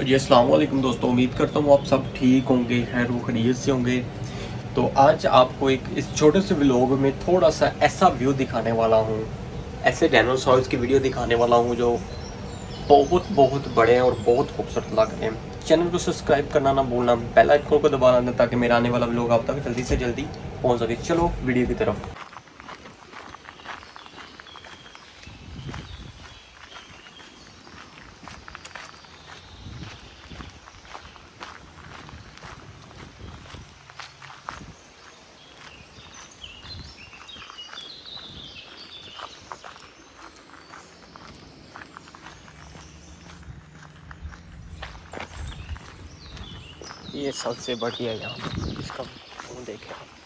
जी अस्सलाम वालेकुम दोस्तों, उम्मीद करता हूँ आप सब ठीक होंगे, खैर व खैरियत से होंगे। तो आज आपको एक इस छोटे से व्लॉग में थोड़ा सा ऐसा व्यू दिखाने वाला हूँ, ऐसे डायनासोर्स की वीडियो दिखाने वाला हूँ जो बहुत बहुत बड़े हैं और बहुत खूबसूरत लग रहे हैं। चैनल को सब्सक्राइब करना ना भूलना, बेल आइकन को दबाना दें ताकि मेरा आने वाला व्लॉग आप तक जल्दी से जल्दी पहुँच सके। चलो वीडियो की तरफ। ये सबसे बढ़िया यहाँ इसका मुँह देखें आप।